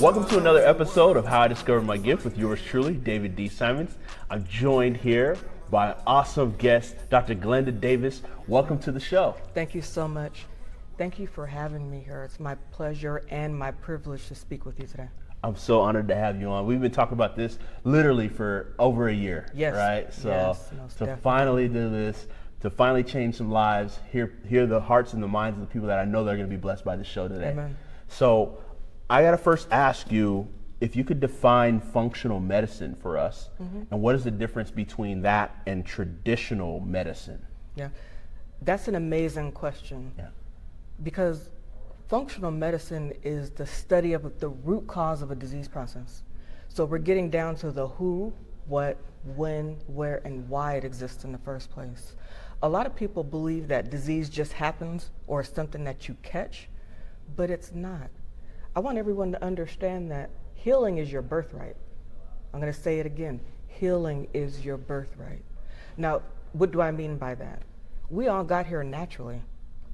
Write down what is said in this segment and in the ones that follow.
Welcome to another episode of How I Discovered My Gift with yours truly, David D. Simons. I'm joined here by an awesome guest, Dr. Glenda Davis. Welcome to the show. Thank you so much. Thank you for having me here. It's my pleasure and my privilege to speak with you today. I'm so honored to have you on. We've been talking about this literally for over a year, yes. right? So yes, to finally do this, to finally change some lives, hear the hearts and the minds of the people that I know that are going to be blessed by the show today. Amen. So I got to first ask you if you could define functional medicine for us, and what is the difference between that and traditional medicine? Yeah, that's an amazing question. Yeah. Because functional medicine is the study of the root cause of a disease process. So we're getting down to the who, what, when, where, and why it exists in the first place. A lot of people believe that disease just happens or is something that you catch, but it's not. I want everyone to understand that healing is your birthright. I'm going to say it again. Healing is your birthright. Now, what do I mean by that? We all got here naturally.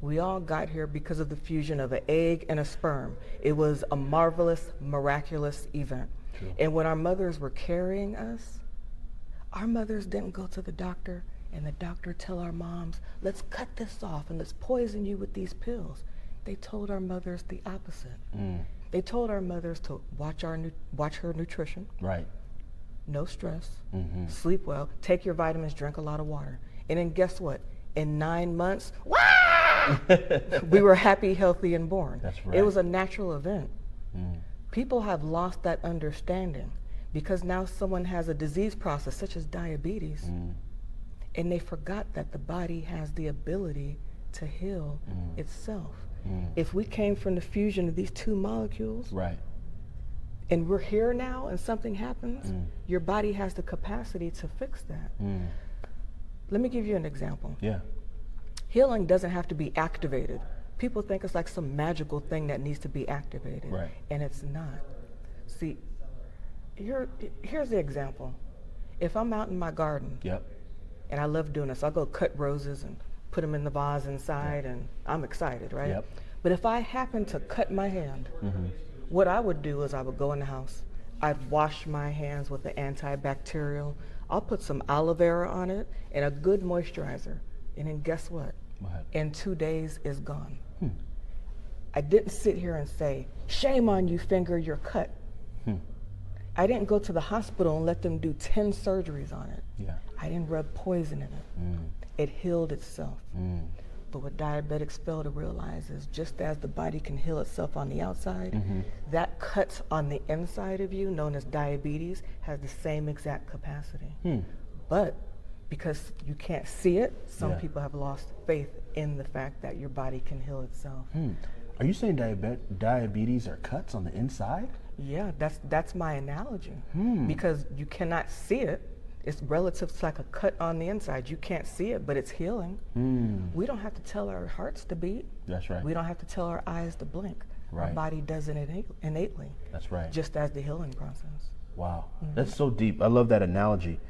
We all got here because of the fusion of an egg and a sperm. It was a marvelous, miraculous event. True. And when our mothers were carrying us, our mothers didn't go to the doctor and the doctor tell our moms, let's cut this off and let's poison you with these pills. They told our mothers the opposite. They told our mothers to watch her nutrition. Right. No stress, sleep well, take your vitamins, drink a lot of water. And then guess what? In 9 months, we were happy, healthy, and born. That's right. It was a natural event. People have lost that understanding because now someone has a disease process such as diabetes, and they forgot that the body has the ability to heal itself. If we came from the fusion of these two molecules, right, and we're here now and something happens, your body has the capacity to fix that. Let me give you an example. Yeah. Healing doesn't have to be activated. People think it's like some magical thing that needs to be activated, right, and it's not. See, here's the example. If I'm out in my garden, yep, and I love doing this, I'll go cut roses and put them in the vase inside, and I'm excited, right? Yep. But if I happen to cut my hand, what I would do is I would go in the house, I'd wash my hands with the antibacterial, I'll put some aloe vera on it and a good moisturizer, and then guess what? In 2 days, it's gone. I didn't sit here and say, shame on you, finger, you're cut. I didn't go to the hospital and let them do 10 surgeries on it. Yeah. I didn't rub poison in it. It healed itself. But what diabetics fail to realize is just as the body can heal itself on the outside, that cut on the inside of you, known as diabetes, has the same exact capacity. But because you can't see it, some people have lost faith in the fact that your body can heal itself. Are you saying diabetes are cuts on the inside? Yeah, that's my analogy. Because you cannot see it. It's relative to like a cut on the inside. You can't see it, but it's healing. We don't have to tell our hearts to beat. That's right. We don't have to tell our eyes to blink. Right. Our body does it innately. That's right. Just as the healing process. Wow, that's so deep. I love that analogy.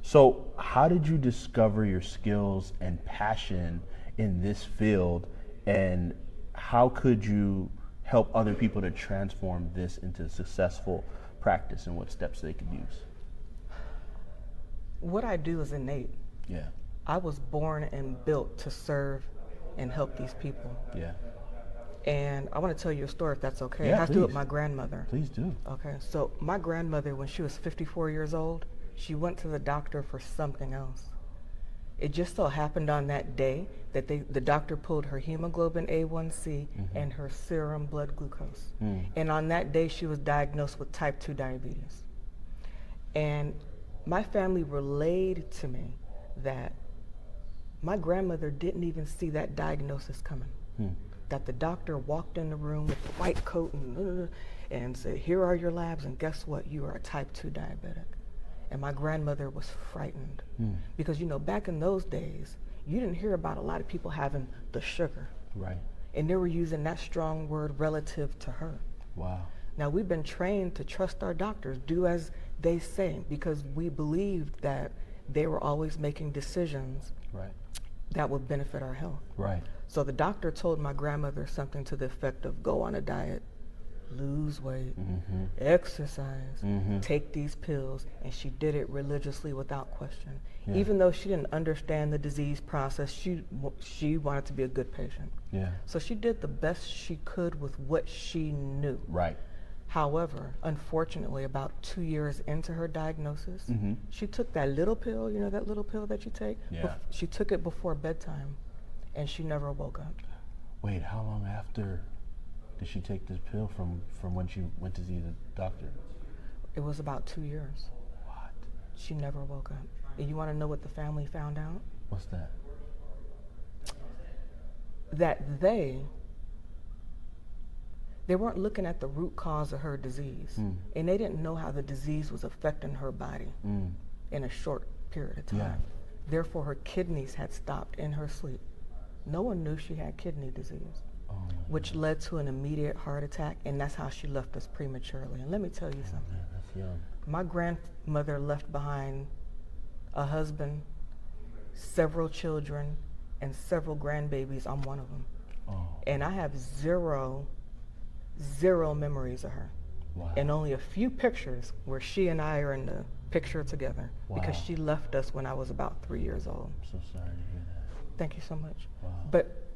So how did you discover your skills and passion in this field, and how could you help other people to transform this into successful practice, and what steps they could use? What I do is innate. Yeah. I was born and built to serve and help these people. Yeah. And I want to tell you a story, if that's okay. Yeah, it has to do with please. my grandmother. Please do. Okay, so my grandmother, when she was 54 years old, she went to the doctor for something else. It just so happened on that day that the doctor pulled her hemoglobin A1C and her serum blood glucose. And on that day, she was diagnosed with type 2 diabetes. And my family relayed to me that my grandmother didn't even see that diagnosis coming. That the doctor walked in the room with the white coat and said, here are your labs, and guess what? You are a type 2 diabetic. And my grandmother was frightened because, you know, back in those days, you didn't hear about a lot of people having the sugar. Right. And they were using that strong word relative to her. Wow. Now, we've been trained to trust our doctors, do as they say, because we believed that they were always making decisions right. that would benefit our health. Right. So the doctor told my grandmother something to the effect of go on a diet, lose weight, exercise, take these pills, and she did it religiously without question. Yeah. Even though she didn't understand the disease process, she wanted to be a good patient. Yeah. So she did the best she could with what she knew. Right. However, unfortunately, about 2 years into her diagnosis, Mm-hmm. she took that little pill, you know, that little pill that you take? Yeah. She took it before bedtime, and she never woke up. Wait, how long after did she take this pill from when she went to see the doctor? It was about 2 years. What? She never woke up. And you want to know what the family found out? What's that? That they weren't looking at the root cause of her disease. And they didn't know how the disease was affecting her body in a short period of time. Yeah. Therefore, her kidneys had stopped in her sleep. No one knew she had kidney disease, which led to an immediate heart attack, and that's how she left us prematurely. And let me tell you something. Man, that's young. My grandmother left behind a husband, several children, and several grandbabies. I'm one of them. Oh. And I have zero memories of her. Wow. And only a few pictures where she and I are in the picture together, because Wow. she left us when I was about 3 years old. I'm so sorry to hear that. Thank you so much. Wow. But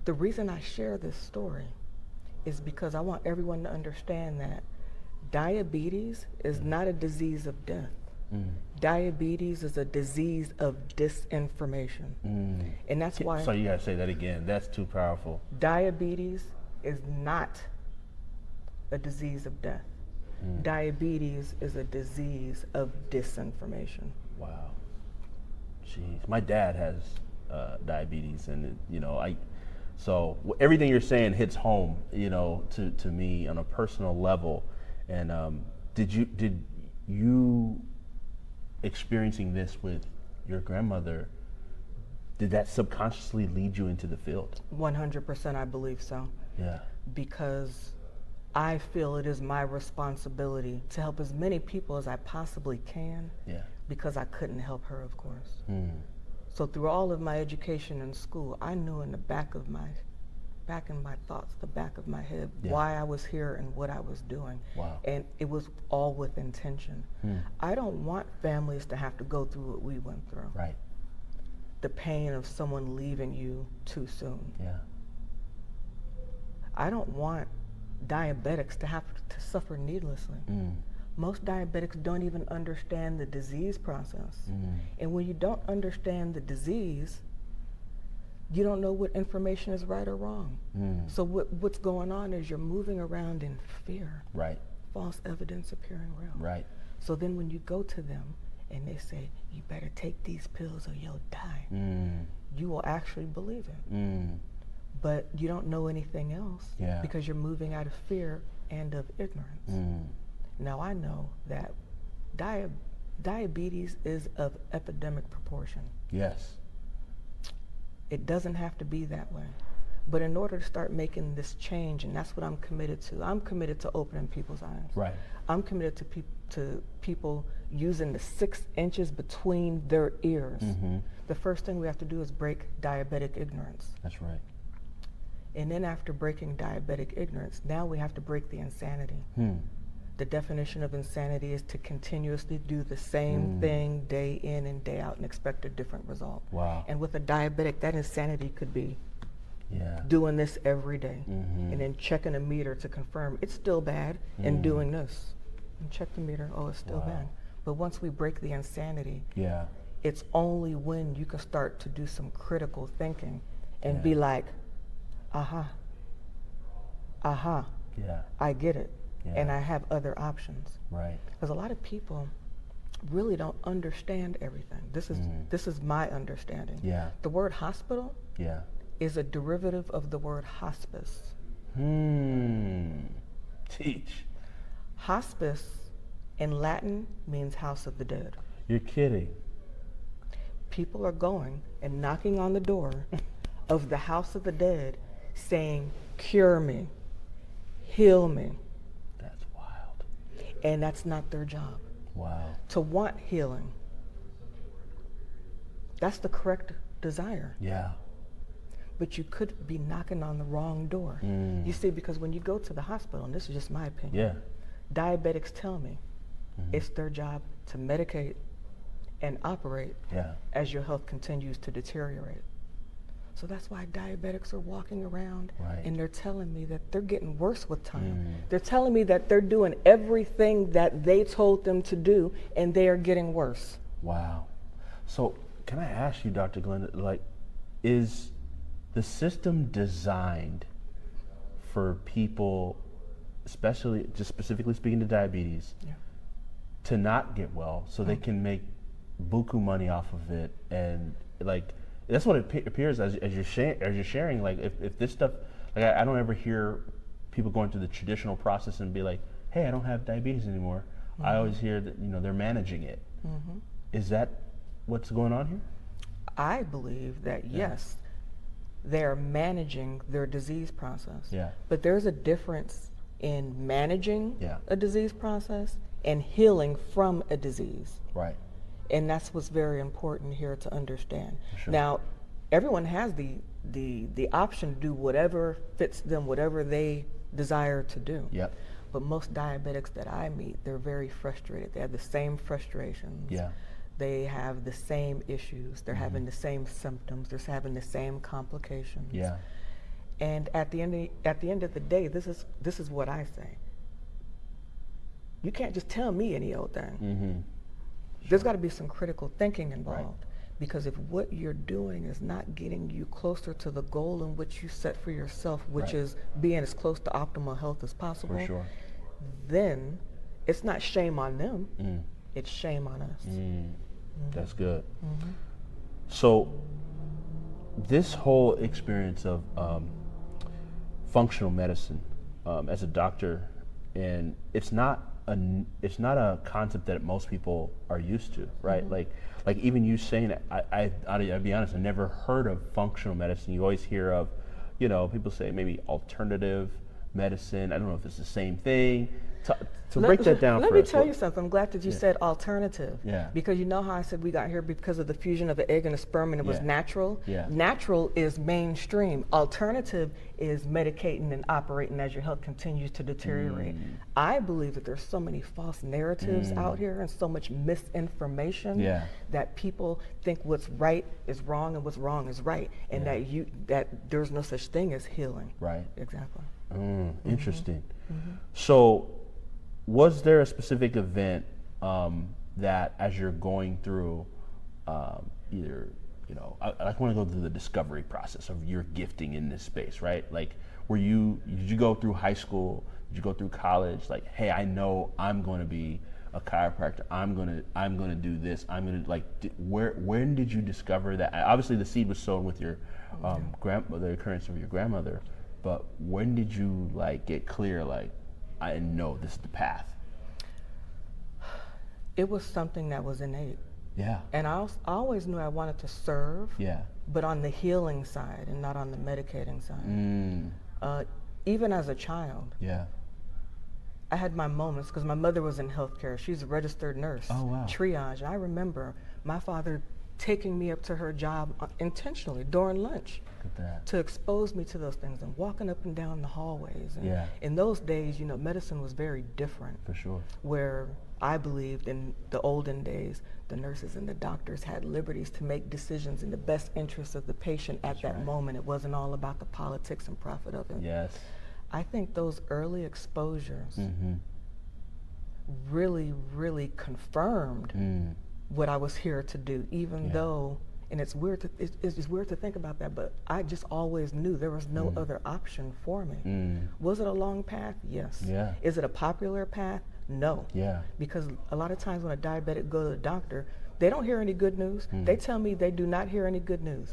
the reason I share this story is because I want everyone to understand that diabetes is not a disease of death. Diabetes is a disease of disinformation. And that's why So you gotta say that again. That's too powerful. diabetes is not a disease of death. Diabetes is a disease of disinformation. Wow. Jeez. My dad has diabetes, and so everything you're saying hits home, to me on a personal level. And did you experiencing this with your grandmother, did that subconsciously lead you into the field? 100% I believe so. Yeah. Because I feel it is my responsibility to help as many people as I possibly can. Yeah. Because I couldn't help her, of course. So through all of my education in school, I knew in the back in my thoughts, the back of my head, why I was here and what I was doing. Wow. And it was all with intention. I don't want families to have to go through what we went through. Right. The pain of someone leaving you too soon. Yeah. I don't want diabetics to have to suffer needlessly. Most diabetics don't even understand the disease process. And when you don't understand the disease, you don't know what information is right or wrong. So what's going on is you're moving around in fear. Right. False evidence appearing real. Right. So then when you go to them and they say, you better take these pills or you'll die, you will actually believe it. But you don't know anything else because you're moving out of fear and of ignorance. Now I know that diabetes is of epidemic proportion. Yes. It doesn't have to be that way. But in order to start making this change, and that's what I'm committed to, I'm committed to opening people's eyes. Right. I'm committed to people using the 6 inches between their ears. The first thing we have to do is break diabetic ignorance. That's right. And then after breaking diabetic ignorance, now we have to break the insanity. The definition of insanity is to continuously do the same thing day in and day out and expect a different result. Wow. And with a diabetic, that insanity could be doing this every day and then checking a meter to confirm it's still bad and doing this. And check the meter, oh, it's still bad. But once we break the insanity, it's only when you can start to do some critical thinking and be like, aha, I get it. And I have other options. Right. Because a lot of people really don't understand everything. This is my understanding. Yeah. The word hospital is a derivative of the word hospice. Teach. Hospice in Latin means house of the dead. You're kidding. People are going and knocking on the door of the house of the dead saying, cure me, heal me. That's wild. And that's not their job. Wow. To want healing, that's the correct desire. Yeah. but you could be knocking on the wrong door. You see, because when you go to the hospital, and this is just my opinion, diabetics tell me it's their job to medicate and operate as your health continues to deteriorate. So that's why diabetics are walking around and they're telling me that they're getting worse with time. They're telling me that they're doing everything that they told them to do and they are getting worse. Wow. So can I ask you, Dr. Glenda, like, is the system designed for people, especially, just specifically speaking to diabetes, to not get well so they can make buku money off of it? And like, that's what it appears as you're sharing. Like, if this stuff, like, I don't ever hear people going through the traditional process and be like, hey, I don't have diabetes anymore. I always hear that, you know, they're managing it. Is that what's going on here? I believe that yes, they're managing their disease process. But there's a difference in managing a disease process and healing from a disease. And that's what's very important here to understand. Now, everyone has the option to do whatever fits them, whatever they desire to do. But most diabetics that I meet, they're very frustrated. They have the same frustrations. They have the same issues. They're having the same symptoms. They're having the same complications. And at the end of the day, this is what I say. You can't just tell me any old thing. There's got to be some critical thinking involved, because if what you're doing is not getting you closer to the goal in which you set for yourself, which is being as close to optimal health as possible, then it's not shame on them, it's shame on us. That's good. So this whole experience of functional medicine as a doctor, and it's not a concept that most people are used to, right? Like even you saying it, I'll be honest, I never heard of functional medicine. You always hear of, you know, people say maybe alternative medicine. I don't know if it's the same thing. To break that down for us. Let me tell you something. I'm glad that you said alternative. Because you know how I said we got here because of the fusion of the egg and the sperm, and it was natural? Natural is mainstream. Alternative is medicating and operating as your health continues to deteriorate. I believe that there's so many false narratives out here and so much misinformation that people think what's right is wrong and what's wrong is right, and that there's no such thing as healing. Exactly. Interesting. So was there a specific event that, as you're going through either, you know, I want to go through the discovery process of your gifting in this space, right? Like, did you go through high school? Did you go through college? Like, hey, I know I'm going to be a chiropractor. I'm gonna do this. When did you discover that? Obviously, the seed was sown with your grandmother, the occurrence of your grandmother. But when did you get clear, I know this is the path? It was something that was innate. And I always knew I wanted to serve, but on the healing side and not on the medicating side. Even as a child, I had my moments, because my mother was in healthcare. She's a registered nurse, triage. And I remember my father taking me up to her job intentionally during lunch to expose me to those things, and walking up and down the hallways. And in those days, you know, medicine was very different. For sure. Where I believed in the olden days, the nurses and the doctors had liberties to make decisions in the best interest of the patient at that moment. It wasn't all about the politics and profit of it. I think those early exposures really, really confirmed what I was here to do, even though, and it's weird to think about that, but I just always knew there was no other option for me. Was it a long path? Yes. Is it a popular path? No. Because a lot of times when a diabetic go to the doctor, they don't hear any good news. They tell me they do not hear any good news.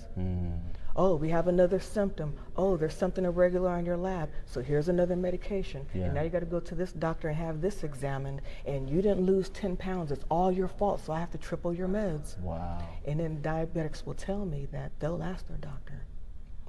Oh, we have another symptom. Oh, there's something irregular on your lab, so here's another medication. And now you got to go to this doctor and have this examined, and you didn't lose 10 pounds. It's all your fault, so I have to triple your meds. And then diabetics will tell me that they'll ask their doctor,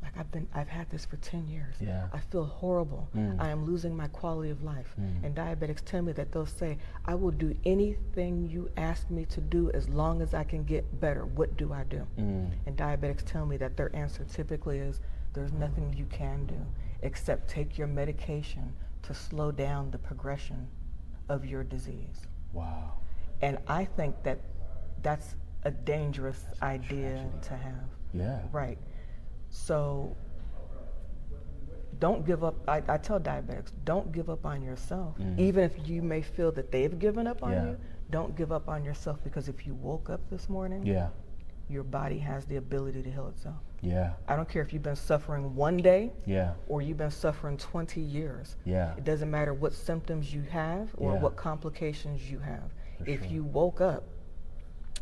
like, I've had this for 10 years. I feel horrible. I am losing my quality of life. And diabetics tell me that they'll say, I will do anything you ask me to do as long as I can get better. What do I do? And diabetics tell me that their answer typically is There's nothing you can do except take your medication to slow down the progression of your disease. Wow. And I think that that's a dangerous idea to have. Yeah. Right. So don't give up. I tell diabetics, don't give up on yourself. Even if you may feel that they've given up on you, don't give up on yourself, because if you woke up this morning, your body has the ability to heal itself. Yeah. I don't care if you've been suffering one day Yeah. or you've been suffering 20 years. Yeah. It doesn't matter what symptoms you have or what complications you have. If you woke up,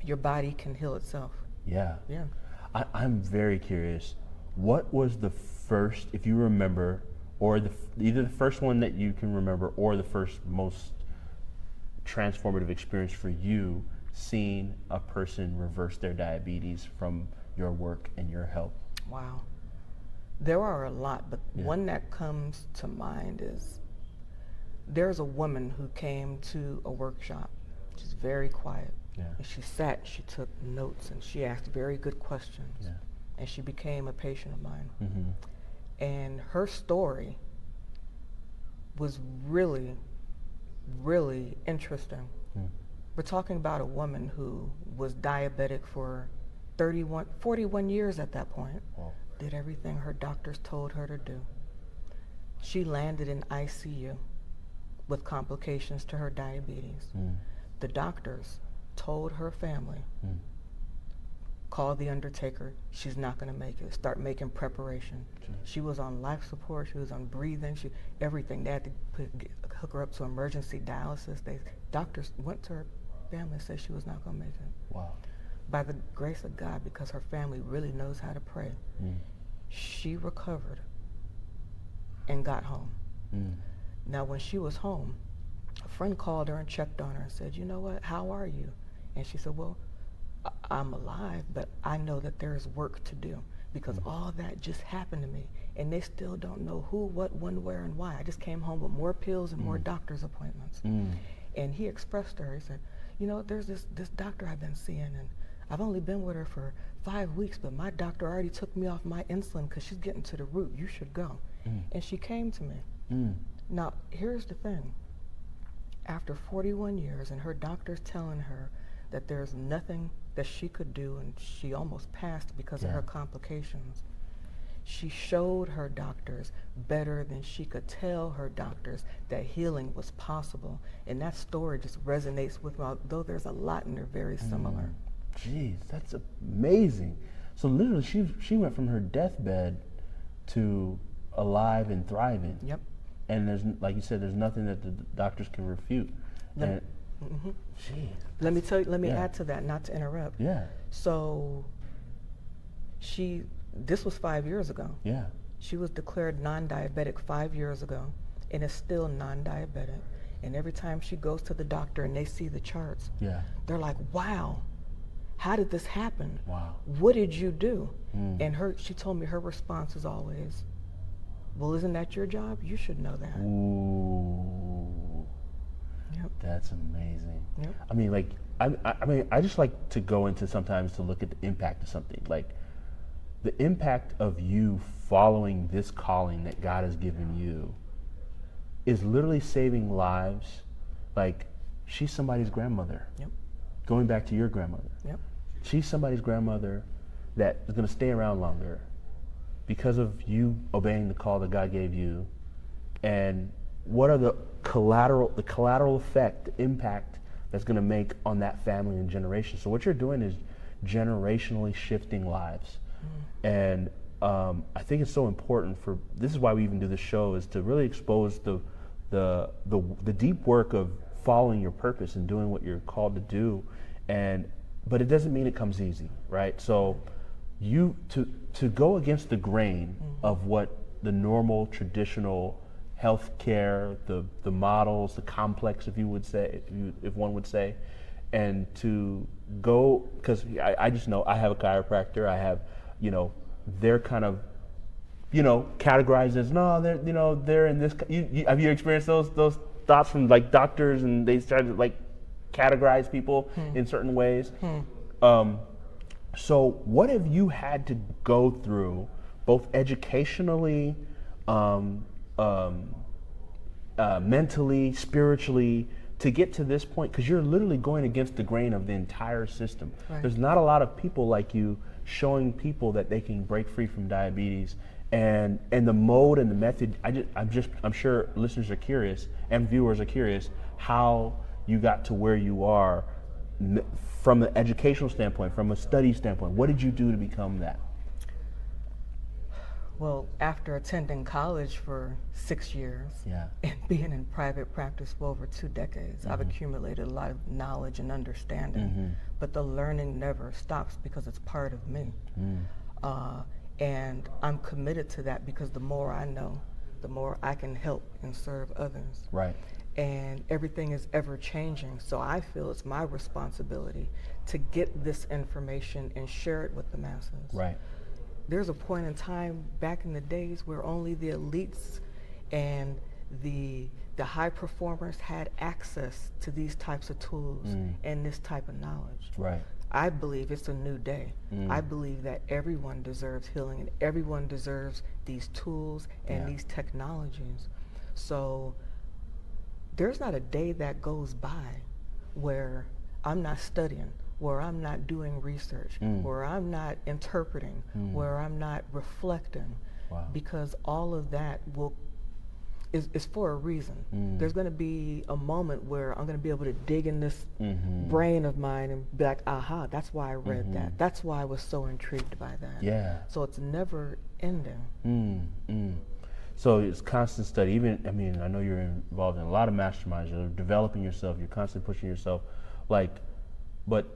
your body can heal itself. Yeah. Yeah. I'm very curious. What was the first, if you remember, or either the first one that you can remember or the first most transformative experience for you seeing a person reverse their diabetes from your work and your help? Wow. There are a lot, but one that comes to mind is there's a woman who came to a workshop. She's very quiet. Yeah. And she sat, she took notes, and she asked very good questions. Yeah. And she became a patient of mine. Mm-hmm. And her story was really, really interesting. We're talking about a woman who was diabetic for 41 years at that point. Wow. Did everything her doctors told her to do. She landed in ICU with complications to her diabetes. The doctors told her family, call the undertaker, she's not going to make it, start making preparation. She was on life support, she was on breathing, everything. They had to hook her up to emergency dialysis. Doctors went to her family and said she was not going to make it. Wow. By the grace of God, because her family really knows how to pray, she recovered and got home. Now, when she was home, a friend called her and checked on her and said, you know what, how are you? And she said, well, I'm alive, but I know that there's work to do, because all that just happened to me, and they still don't know who, what, when, where, and why. I just came home with more pills and more doctor's appointments. And he expressed to her, he said, you know, there's this doctor I've been seeing, and I've only been with her for 5 weeks, but my doctor already took me off my insulin because she's getting to the root. You should go. And she came to me. Now, here's the thing. After 41 years, and her doctor's telling her that there's nothing that she could do, and she almost passed because of her complications, she showed her doctors better than she could tell her doctors that healing was possible. And that story just resonates with me, although there's a lot and they're very similar. Jeez, that's amazing. So literally she went from her deathbed to alive and thriving. Yep. And there's, like you said, there's nothing that the doctors can refute. Geez. Let me add to that, not to interrupt. Yeah. So this was 5 years ago. Yeah. She was declared non-diabetic 5 years ago and is still non-diabetic. And every time she goes to the doctor and they see the charts, they're like, wow, how did this happen? Wow. What did you do? And she told me her response is always, well, isn't that your job? You should know that. Ooh. Yep. That's amazing. Yep. I mean, like, I just like to go into sometimes to look at the impact of something. Like, the impact of you following this calling that God has given you is literally saving lives. Like, she's somebody's grandmother. Yep. Going back to your grandmother. Yep. She's somebody's grandmother that is going to stay around longer because of you obeying the call that God gave you. And what are the collateral effect, the impact that's going to make on that family and generation. So what you're doing is generationally shifting lives. And I think it's so important this is why we even do this show, is to really expose the deep work of following your purpose and doing what you're called to do. But it doesn't mean it comes easy, right? So to go against the grain of what the normal traditional healthcare, the models, the complex, if one would say, and to go, because I just know I have a chiropractor, I have, they're kind of, categorized as, no, they're in this. Have you experienced those thoughts from like doctors, and they started to like categorize people in certain ways? So what have you had to go through both educationally, mentally, spiritually, to get to this point? Because you're literally going against the grain of the entire system. Right. There's not a lot of people like you showing people that they can break free from diabetes, and the mode and the method. I'm sure listeners are curious and viewers are curious how you got to where you are from an educational standpoint, from a study standpoint. What did you do to become that? Well, after attending college for 6 years Yeah. and being in private practice for over 2 decades, I've accumulated a lot of knowledge and understanding. But the learning never stops because it's part of me. And I'm committed to that because the more I know, the more I can help and serve others. Right. And everything is ever changing. So I feel it's my responsibility to get this information and share it with the masses. Right. There's a point in time back in the days where only the elites and the high performers had access to these types of tools and this type of knowledge. Right. I believe it's a new day. I believe that everyone deserves healing and everyone deserves these tools and these technologies. So there's not a day that goes by where I'm not studying, where I'm not doing research, where I'm not interpreting, where I'm not reflecting, because all of that is for a reason. There's going to be a moment where I'm going to be able to dig in this brain of mine and be like, aha, that's why I read that. That's why I was so intrigued by that. Yeah. So it's never ending. So it's constant study. Even, I mean, I know you're involved in a lot of masterminds. You're developing yourself. You're constantly pushing yourself. But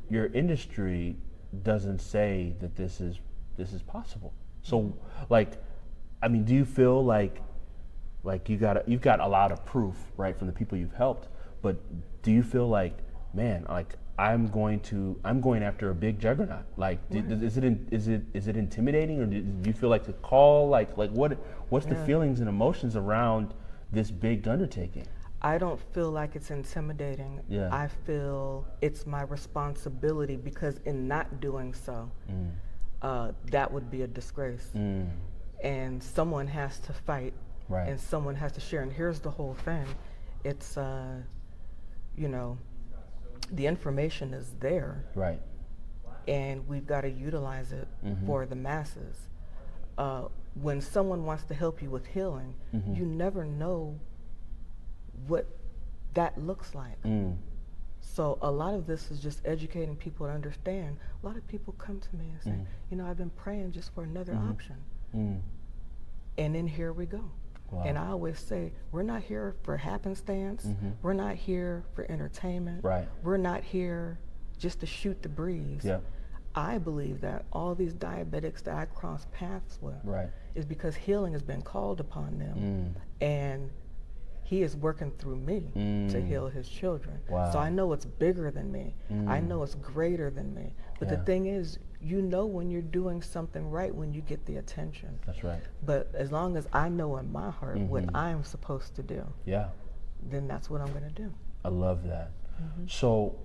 your industry doesn't say that this is possible. So, I mean, do you feel like you've got a lot of proof, right, from the people you've helped? But do you feel like, man, I'm going after a big juggernaut? Is it intimidating, or do you feel like to call? What's the feelings and emotions around this big undertaking? I don't feel like it's intimidating. Yeah. I feel it's my responsibility, because in not doing so, that would be a disgrace. And someone has to fight, right, and someone has to share. And here's the whole thing. It's, the information is there. Right. And we've got to utilize it for the masses. When someone wants to help you with healing, you never know what that looks like. So a lot of this is just educating people to understand. A lot of people come to me and say, I've been praying just for another option. And then here we go. Wow. And I always say, we're not here for happenstance. We're not here for entertainment. Right. We're not here just to shoot the breeze. Yeah. I believe that all these diabetics that I cross paths with is because healing has been called upon them. And he is working through me to heal his children. Wow. So I know it's bigger than me. I know it's greater than me. But the thing is, when you're doing something right when you get the attention. That's right. But as long as I know in my heart what I'm supposed to do, then that's what I'm going to do. I love that. So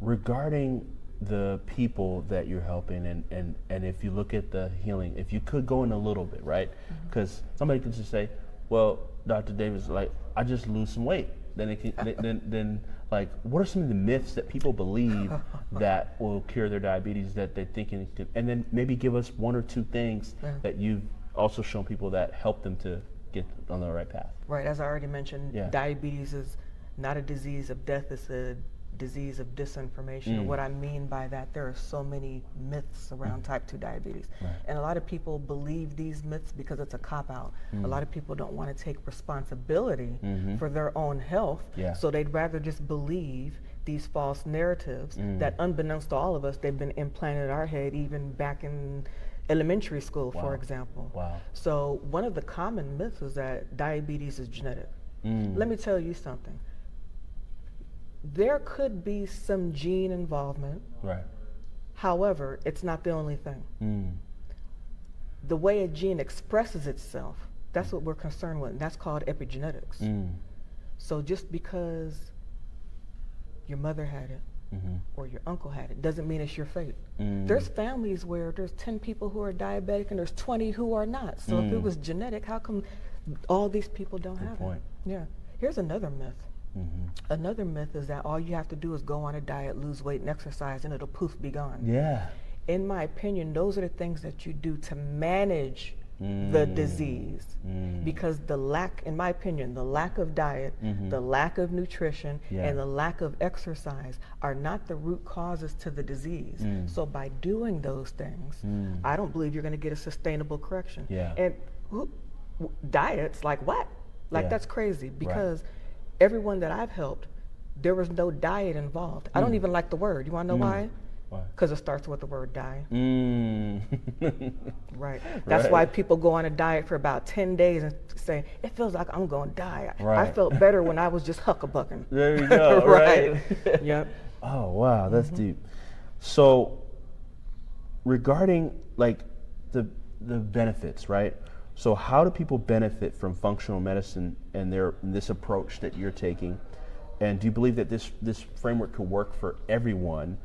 regarding the people that you're helping, and if you look at the healing, if you could go in a little bit, right? Because somebody could just say, well, Dr. Davis, I just lose some weight. Then it can, then what are some of the myths that people believe that will cure their diabetes that they're thinking it could, and then maybe give us one or two things that you've also shown people that help them to get on the right path. Right, as I already mentioned, diabetes is not a disease of death, it's a disease of disinformation. And what I mean by that, there are so many myths around type 2 diabetes. And a lot of people believe these myths because it's a cop-out. A lot of people don't want to take responsibility for their own health, so they'd rather just believe these false narratives that, unbeknownst to all of us, they've been implanted in our head even back in elementary school, for example. So one of the common myths is that diabetes is genetic. Let me tell you something. There could be some gene involvement. However, it's not the only thing. The way a gene expresses itself, that's what we're concerned with, and that's called epigenetics. So just because your mother had it, or your uncle had it, doesn't mean it's your fate. There's families where there's 10 people who are diabetic and there's 20 who are not. So if it was genetic, how come all these people don't have it? Yeah. Here's another myth. Another myth is that all you have to do is go on a diet, lose weight, and exercise, and it'll poof be gone. Yeah. In my opinion, those are the things that you do to manage the disease, because the lack, in my opinion, the lack of diet, the lack of nutrition, and the lack of exercise are not the root causes to the disease. So by doing those things, I don't believe you're going to get a sustainable correction. And diets, like what? Like that's crazy, because everyone that I've helped, there was no diet involved. I don't even like the word. You want to know why? Because it starts with the word die. Right. That's why people go on a diet for about 10 days and say, it feels like I'm going to die. I felt better when I was just huckabucking. There you go. Right. Yep. Oh, wow. That's deep. So regarding like the benefits, right? So how do people benefit from functional medicine and this approach that you're taking? And do you believe that this framework could work for everyone,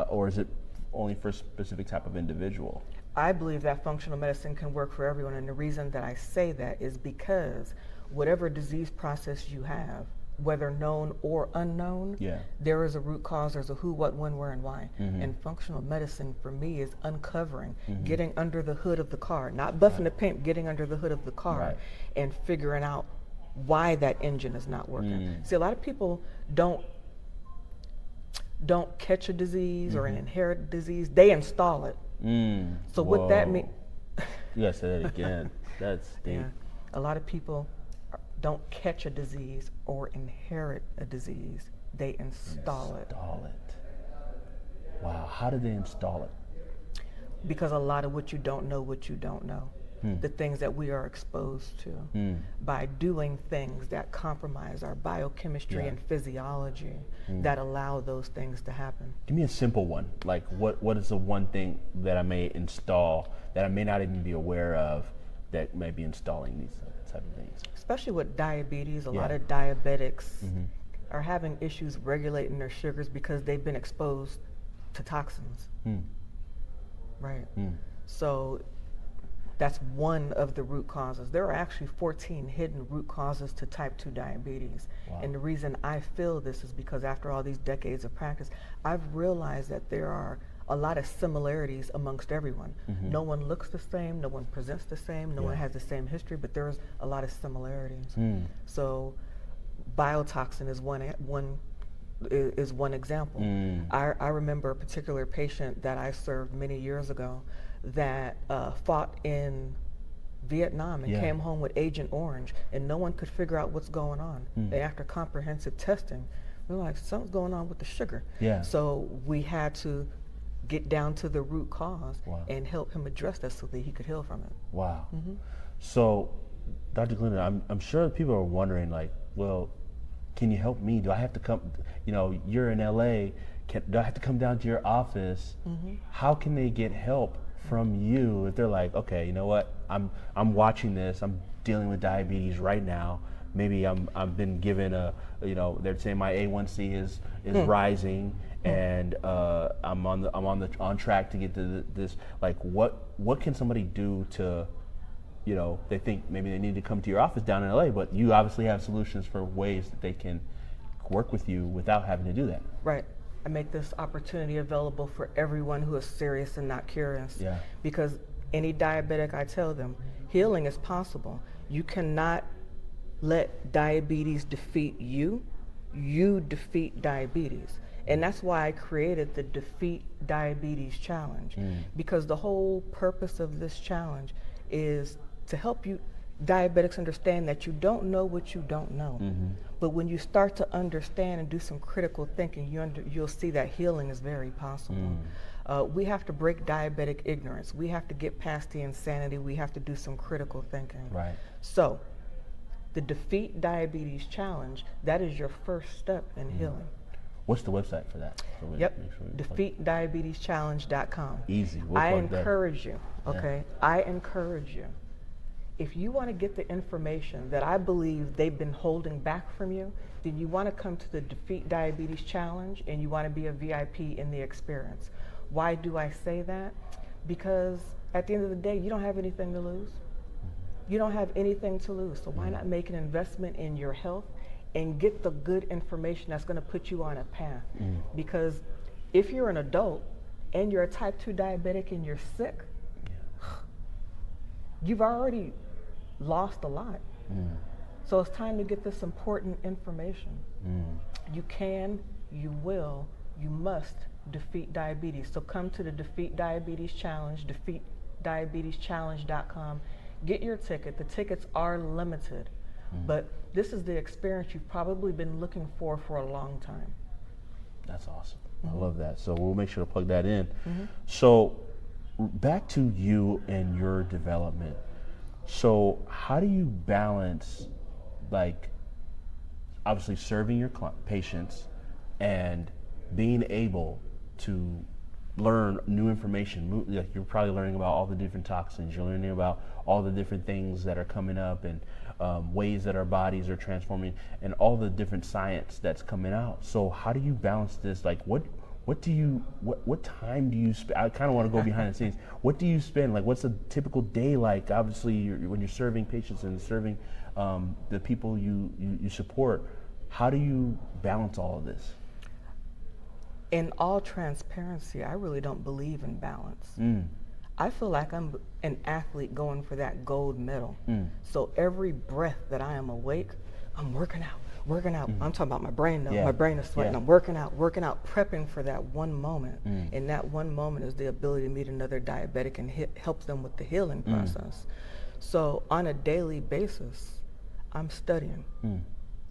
or is it only for a specific type of individual? I believe that functional medicine can work for everyone, and the reason that I say that is because whatever disease process you have, whether known or unknown, there is a root cause, there's a who, what, when, where, and why. And functional medicine for me is uncovering, getting under the hood of the car, not buffing the paint, getting under the hood of the car and figuring out why that engine is not working. See, a lot of people don't catch a disease or an inherited disease, they install it. So what that means... You gotta say that again. That's deep. A lot of people don't catch a disease or inherit a disease, they install it. Wow, how do they install it? Because a lot of what you don't know. The things that we are exposed to by doing things that compromise our biochemistry and physiology that allow those things to happen. Give me a simple one. Like what is the one thing that I may install that I may not even be aware of that may be installing these type of things? Especially with diabetes, a lot of diabetics are having issues regulating their sugars because they've been exposed to toxins. Right. So that's one of the root causes. There are actually 14 hidden root causes to type 2 diabetes. And the reason I feel this is because after all these decades of practice, I've realized that there are a lot of similarities amongst everyone. No one looks the same, no one presents the same, no one has the same history, but there's a lot of similarities. So biotoxin is one example. I remember a particular patient that I served many years ago that fought in Vietnam and came home with Agent Orange, and no one could figure out what's going on. And after comprehensive testing, we were like, something's going on with the sugar. So we had to get down to the root cause and help him address that so that he could heal from it. Wow. So, Dr. Glenda, I'm sure people are wondering, like, well, can you help me? Do I have to come, you're in LA, do I have to come down to your office? How can they get help from you if they're like, okay, you know what, I'm watching this, I'm dealing with diabetes right now, maybe I've been given they're saying my A1C is rising, and I'm on track to get to this. Like, what can somebody do to, they think maybe they need to come to your office down in LA, but you obviously have solutions for ways that they can work with you without having to do that. Right. I make this opportunity available for everyone who is serious and not curious. Because any diabetic, I tell them, healing is possible. You cannot let diabetes defeat you. You defeat diabetes. And that's why I created the Defeat Diabetes Challenge. Because the whole purpose of this challenge is to help you diabetics understand that you don't know what you don't know. But when you start to understand and do some critical thinking, you'll see that healing is very possible. We have to break diabetic ignorance. We have to get past the insanity. We have to do some critical thinking. So the Defeat Diabetes Challenge, that is your first step in healing. What's the website for that? DefeatDiabetesChallenge.com. Easy. I encourage you, I encourage you, if you want to get the information that I believe they've been holding back from you, then you want to come to the Defeat Diabetes Challenge and you want to be a VIP in the experience. Why do I say that? Because at the end of the day, you don't have anything to lose. You don't have anything to lose. So why not make an investment in your health and get the good information that's going to put you on a path? Because if you're an adult and you're a type 2 diabetic and you're sick, you've already lost a lot. So it's time to get this important information. You can, you will, you must defeat diabetes. So come to the Defeat Diabetes Challenge, defeatdiabetechallenge.com. Get your ticket. The tickets are limited, but this is the experience you've probably been looking for a long time. That's awesome. I love that. So we'll make sure to plug that in. So back to you and your development. So how do you balance, like, obviously serving your patients and being able to learn new information? Like, you're probably learning about all the different toxins. You're learning about all the different things that are coming up and ways that our bodies are transforming and all the different science that's coming out. So how do you balance this? Like, what time do you spend? I kind of want to go behind the scenes. What do you spend? Like, what's a typical day like? Obviously, when you're serving patients and serving the people you support, how do you balance all of this? In all transparency, I really don't believe in balance. I feel like I'm an athlete going for that gold medal. So every breath that I am awake, I'm working out. I'm talking about my brain though. My brain is sweating. I'm working out, prepping for that one moment. And that one moment is the ability to meet another diabetic and help them with the healing process. So on a daily basis, I'm studying.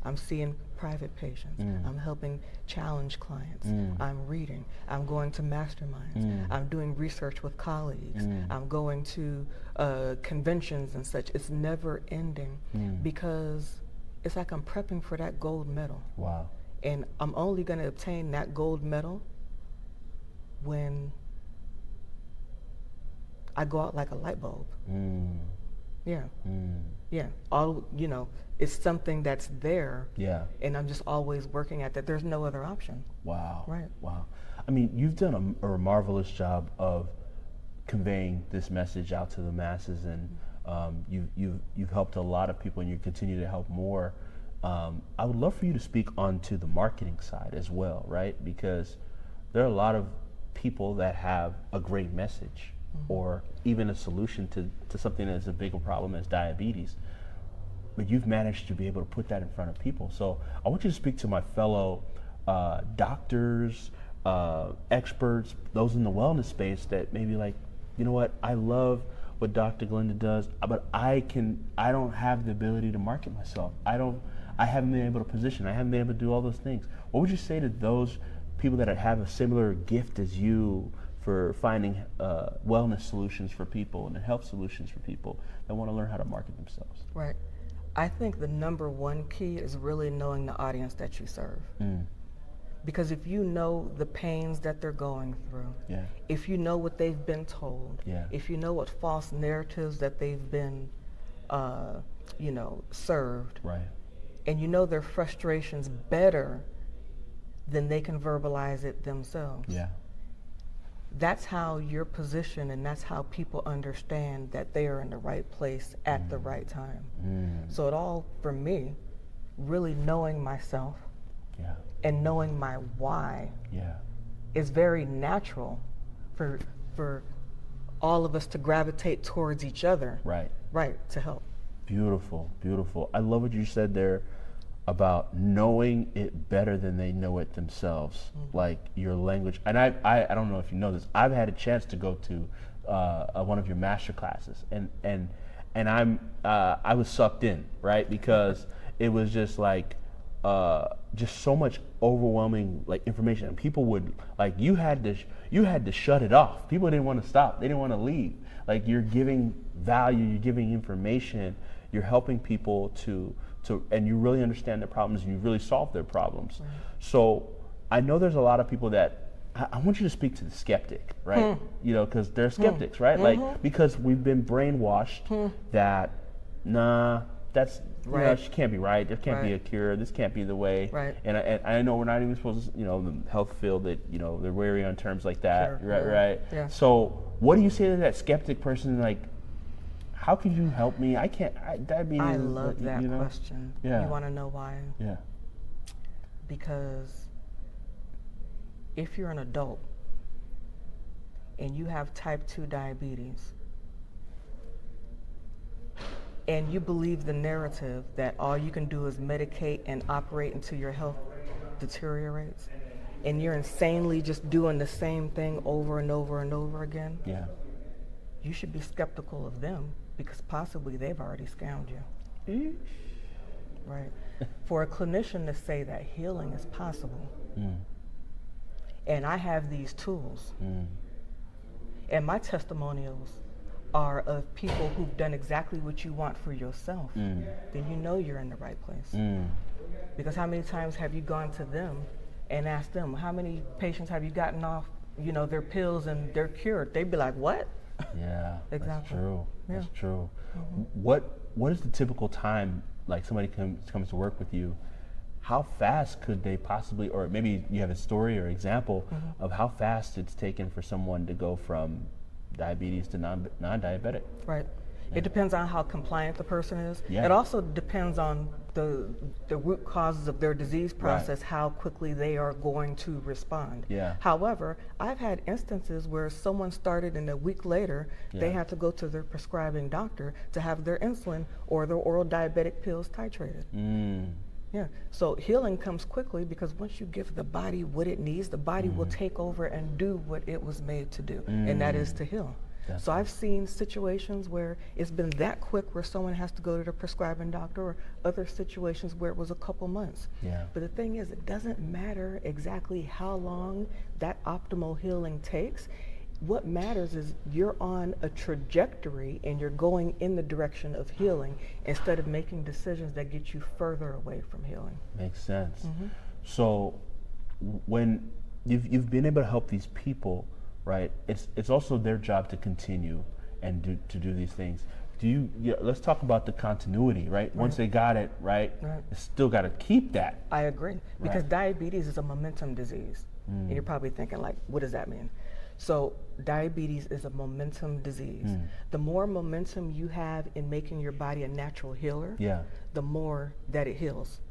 I'm seeing private patients. I'm helping challenge clients. I'm reading. I'm going to masterminds. I'm doing research with colleagues. I'm going to conventions and such. It's never ending because it's like I'm prepping for that gold medal. Wow. And I'm only going to obtain that gold medal when I go out like a light bulb. Yeah. All, it's something that's there. And I'm just always working at that. There's no other option. Wow. Right. Wow. I mean, you've done a marvelous job of conveying this message out to the masses, and you've helped a lot of people, and you continue to help more. I would love for you to speak onto the marketing side as well, right? Because there are a lot of people that have a great message or even a solution to something that's a bigger problem as diabetes, but you've managed to be able to put that in front of people. So I want you to speak to my fellow doctors, experts, those in the wellness space that maybe like, you know what, I love what Dr. Glenda does, but I don't have the ability to market myself. I haven't been able to position. I haven't been able to do all those things. What would you say to those people that have a similar gift as you for finding wellness solutions for people and health solutions for people that want to learn how to market themselves? Right. I think the number one key is really knowing the audience that you serve. Because if you know the pains that they're going through, if you know what they've been told, if you know what false narratives that they've been, served, and you know their frustrations better than they can verbalize it themselves. That's how you're positioned, and that's how people understand that they are in the right place at the right time. So it all, for me, really knowing myself and knowing my why is very natural for all of us to gravitate towards each other. To help. Beautiful, beautiful. I love what you said there about knowing it better than they know it themselves, like your language. And I don't know if you know this, I've had a chance to go to one of your master classes, and I was sucked in, right? Because it was just like just so much overwhelming like information, and people would like you had to shut it off. People didn't want to stop. They didn't want to leave. Like, you're giving value, you're giving information, you're helping people to and you really understand their problems, and you really solve their problems. So I know there's a lot of people that I want you to speak to the skeptic, right? Because they're skeptics, right? Like, because we've been brainwashed that nah, that's Right. she can't be right. There can't be Right. a cure. This can't be the way. Right. And I know we're not even supposed to, the health field that they're wary on terms like that. Sure. Right, Yeah. right. Yeah. So what do you say to that skeptic person? Like, how could you help me? I can't. Diabetes. I love that question. Yeah. You want to know why? Yeah. Because if you're an adult and you have type 2 diabetes, and you believe the narrative that all you can do is medicate and operate until your health deteriorates, and you're insanely just doing the same thing over and over and over again, Yeah. you should be skeptical of them because possibly they've already scammed you. Right. For a clinician to say that healing is possible, and I have these tools, and my testimonials are of people who've done exactly what you want for yourself, then you know you're in the right place. Because how many times have you gone to them and asked them, how many patients have you gotten off, their pills and they're cured? They'd be like, what? Yeah, Exactly. That's true. Yeah. That's true. What is the typical time, like somebody comes to work with you? How fast could they possibly, or maybe you have a story or example of how fast it's taken for someone to go from diabetes to non-diabetic? Right. It depends on how compliant the person is. Yeah. It also depends on the root causes of their disease process, how quickly they are going to respond. Yeah. However, I've had instances where someone started and a week later, they had to go to their prescribing doctor to have their insulin or their oral diabetic pills titrated. Yeah, so healing comes quickly because once you give the body what it needs, the body will take over and do what it was made to do, and that is to heal. So I've seen situations where it's been that quick where someone has to go to the prescribing doctor, or other situations where it was a couple months. Yeah. But the thing is, it doesn't matter exactly how long that optimal healing takes. What matters is you're on a trajectory and you're going in the direction of healing instead of making decisions that get you further away from healing. Makes sense. So when you've been able to help these people, right? It's also their job to continue and to do these things. Let's talk about the continuity, right? Once they got it, right? They still got to keep that. I agree, because diabetes is a momentum disease. And you're probably thinking, like, what does that mean? So diabetes is a momentum disease. The more momentum you have in making your body a natural healer, the more that it heals.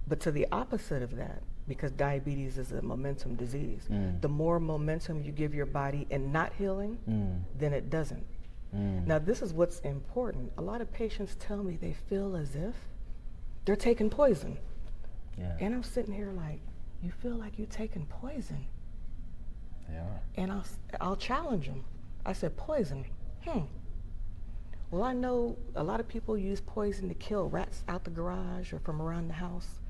But to the opposite of that, because diabetes is a momentum disease, the more momentum you give your body in not healing, then it doesn't. Now, this is what's important. A lot of patients tell me they feel as if they're taking poison. And I'm sitting here like, you feel like you're taking poison? And I'll challenge them. I said, poison? Well, I know a lot of people use poison to kill rats out the garage or from around the house.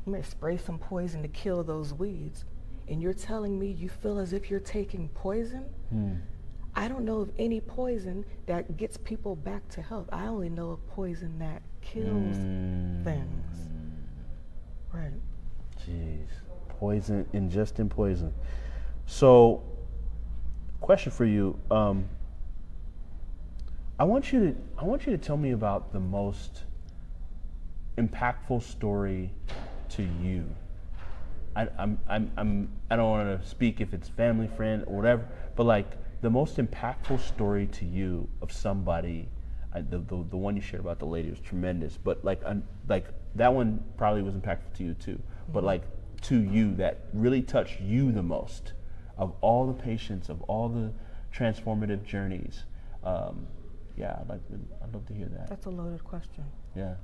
You may spray some poison to kill those weeds. And you're telling me you feel as if you're taking poison? I don't know of any poison that gets people back to health. I only know of poison that kills things. Right. Jeez. Poison, ingesting poison. So, question for you. I want you to tell me about the most impactful story to you. I don't want to speak if it's family, friend, or whatever, but like the most impactful story to you of somebody. The one you shared about the lady was tremendous, but like that one probably was impactful to you too. But like to you, that really touched you the most of all the patients, of all the transformative journeys. I'd love to hear that. That's a loaded question. Yeah.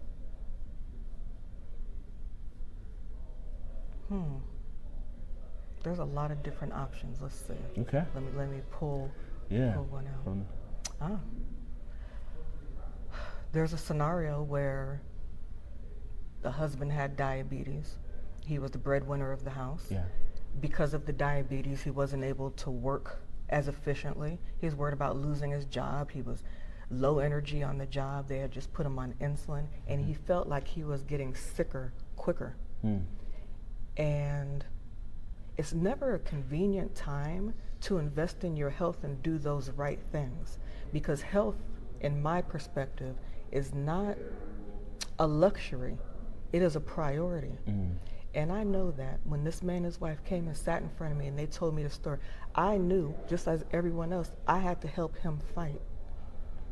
There's a lot of different options. Let's see. Okay. Let me pull one out. There's a scenario where the husband had diabetes. He was the breadwinner of the house. Yeah. Because of the diabetes, he wasn't able to work as efficiently. He was worried about losing his job. He was low energy on the job. They had just put him on insulin, and he felt like he was getting sicker quicker. And it's never a convenient time to invest in your health and do those right things, because health, in my perspective, is not a luxury, it is a priority. And I know that when this man and his wife came and sat in front of me and they told me the story, I knew, just as everyone else, I had to help him fight,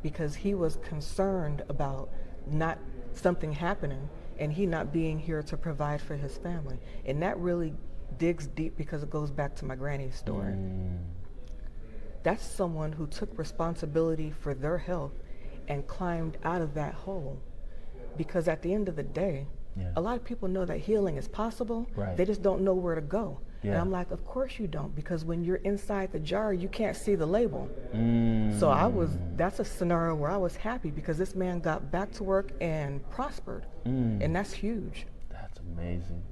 because he was concerned about not something happening and he not being here to provide for his family. And that really digs deep, because it goes back to my granny's story. That's someone who took responsibility for their health and climbed out of that hole. Because at the end of the day, a lot of people know that healing is possible. Right. They just don't know where to go. Yeah. And I'm like, of course you don't, because when you're inside the jar, you can't see the label. So that's a scenario where I was happy, because this man got back to work and prospered. And that's huge. That's amazing.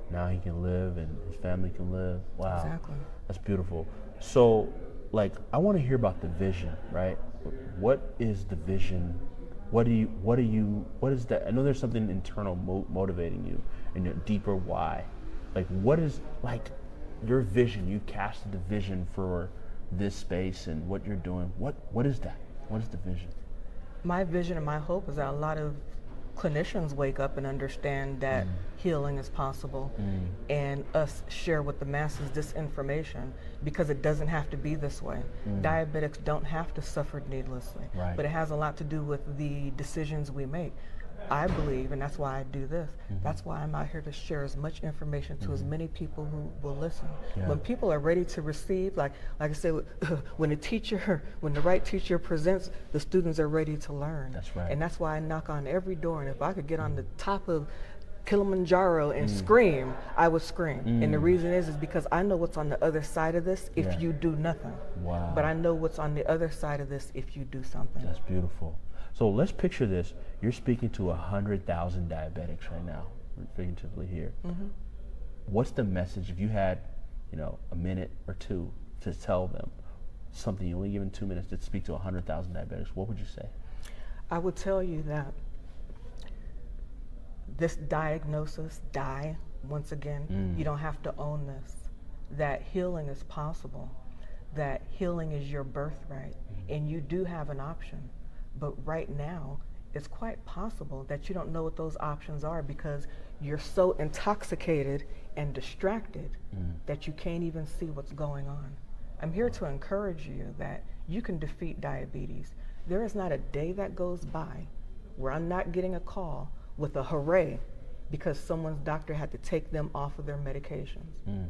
Now he can live and his family can live. Wow. Exactly. That's beautiful. So, like, I want to hear about the vision, right? What is the vision? What is that? I know there's something internal motivating you and your deeper why. Like, what is, like, your vision? You casted the vision for this space and what you're doing. What is that? What is the vision? My vision and my hope is that a lot of clinicians wake up and understand that healing is possible, and us share with the masses disinformation, because it doesn't have to be this way. Diabetics don't have to suffer needlessly, but it has a lot to do with the decisions we make. I believe, and that's why I do this, that's why I'm out here to share as much information to as many people who will listen. When people are ready to receive, like I said, when the right teacher presents, the students are ready to learn. That's right. And that's why I knock on every door, and if I could get on the top of Kilimanjaro and scream, I would scream. And the reason is because I know what's on the other side of this if you do nothing. Wow. But I know what's on the other side of this if you do something. That's beautiful. So let's picture this. You're speaking to 100,000 diabetics right now, figuratively here. What's the message, if you had, a minute or two to tell them something, you only given 2 minutes to speak to 100,000 diabetics, what would you say? I would tell you that this diagnosis, once again, you don't have to own this, that healing is possible, that healing is your birthright, and you do have an option. But right now, it's quite possible that you don't know what those options are, because you're so intoxicated and distracted that you can't even see what's going on. I'm here to encourage you that you can defeat diabetes. There is not a day that goes by where I'm not getting a call with a hooray because someone's doctor had to take them off of their medications.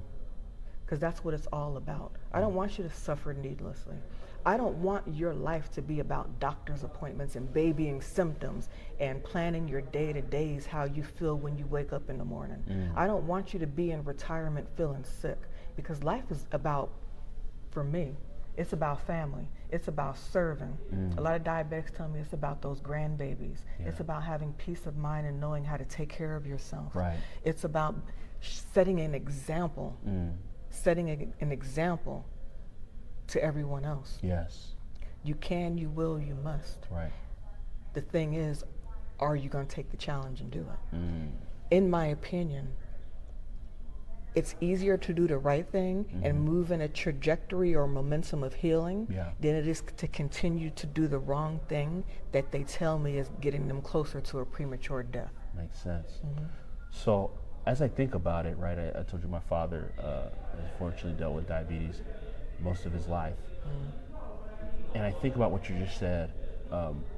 Because that's what it's all about. I don't want you to suffer needlessly. I don't want your life to be about doctor's appointments and babying symptoms and planning your day-to-days, how you feel when you wake up in the morning. I don't want you to be in retirement feeling sick, because life is about, for me, it's about family. It's about serving. A lot of diabetics tell me it's about those grandbabies. It's about having peace of mind and knowing how to take care of yourself. Right. It's about setting an example, setting an example to everyone else. Yes. You can, you will, you must. Right. The thing is, are you going to take the challenge and do it? In my opinion, it's easier to do the right thing and move in a trajectory or momentum of healing than it is to continue to do the wrong thing that they tell me is getting them closer to a premature death. Makes sense. So as I think about it, right, I told you my father unfortunately dealt with diabetes most of his life. And I think about what you just said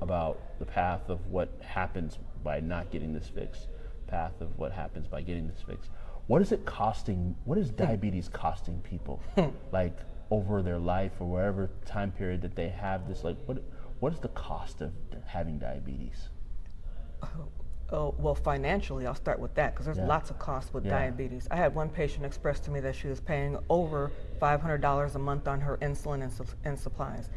about the path of what happens by not getting this fixed, path of what happens by getting this fixed. What is it costing? What is diabetes costing people, like over their life or wherever time period that they have this? Like, what is the cost of having diabetes? Oh, well, financially, I'll start with that, because there's lots of costs with diabetes. I had one patient express to me that she was paying over $500 a month on her insulin and supplies.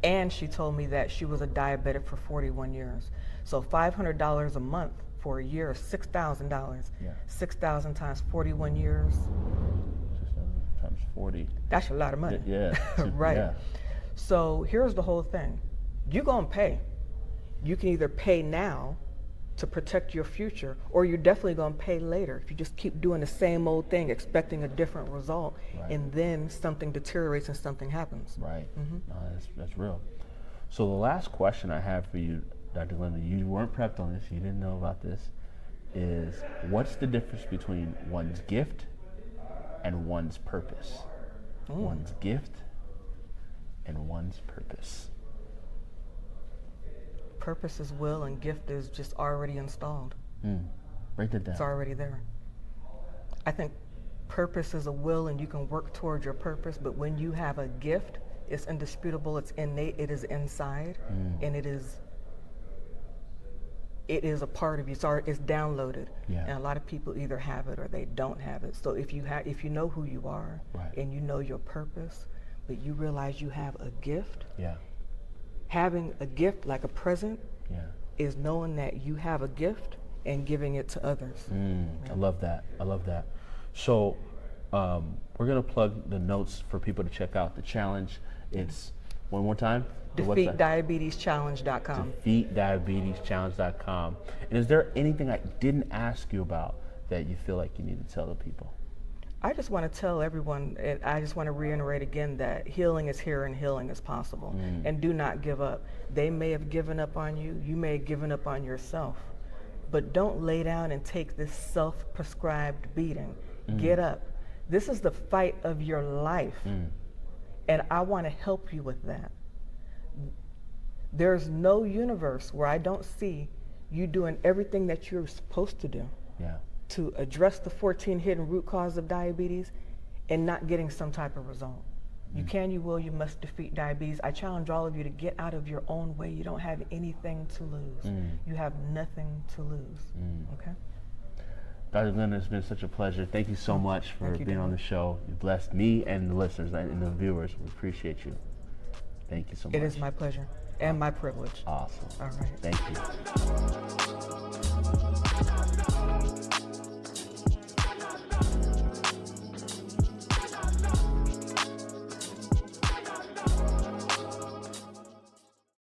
And she told me that she was a diabetic for 41 years. So $500 a month for a year is $6,000. 6,000 times 41 years. 6,000 times 40. That's a lot of money. Right. Yeah. So here's the whole thing. You're going to pay. You can either pay now to protect your future, or you're definitely going to pay later if you just keep doing the same old thing expecting a different result, and then something deteriorates and something happens. Right. No, that's real. So the last question I have for you, Dr. Glenda, you weren't prepped on this, you didn't know about this, is what's the difference between one's gift and one's purpose? One's gift and one's purpose. Purpose is will and gift is just already installed. Break that down. It's already there. I think purpose is a will and you can work towards your purpose, but when you have a gift, it's indisputable, it's innate, it is inside, and it is a part of you. It's downloaded. Yeah. And a lot of people either have it or they don't have it. So if you know who you are, right, and you know your purpose, but you realize you have a gift, yeah, having a gift like a present, yeah, is knowing that you have a gift and giving it to others. I love that. I love that. So we're going to plug the notes for people to check out the challenge. It's one more time. DefeatDiabetesChallenge.com. DefeatDiabetesChallenge.com. And is there anything I didn't ask you about that you feel like you need to tell the people? I just want to tell everyone, and I just want to reiterate again that healing is here and healing is possible. And do not give up. They may have given up on you. You may have given up on yourself. But don't lay down and take this self-prescribed beating. Get up. This is the fight of your life. And I want to help you with that. There's no universe where I don't see you doing everything that you're supposed to do to address the 14 hidden root causes of diabetes and not getting some type of result. You can, you will, you must defeat diabetes. I challenge all of you to get out of your own way. You don't have anything to lose. You have nothing to lose. Okay? Dr. Glenda, it's been such a pleasure. Thank you so much for being on the show. You blessed me and the listeners and the viewers. We appreciate you. Thank you so much. It is my pleasure and my privilege. Awesome. All right. Thank you.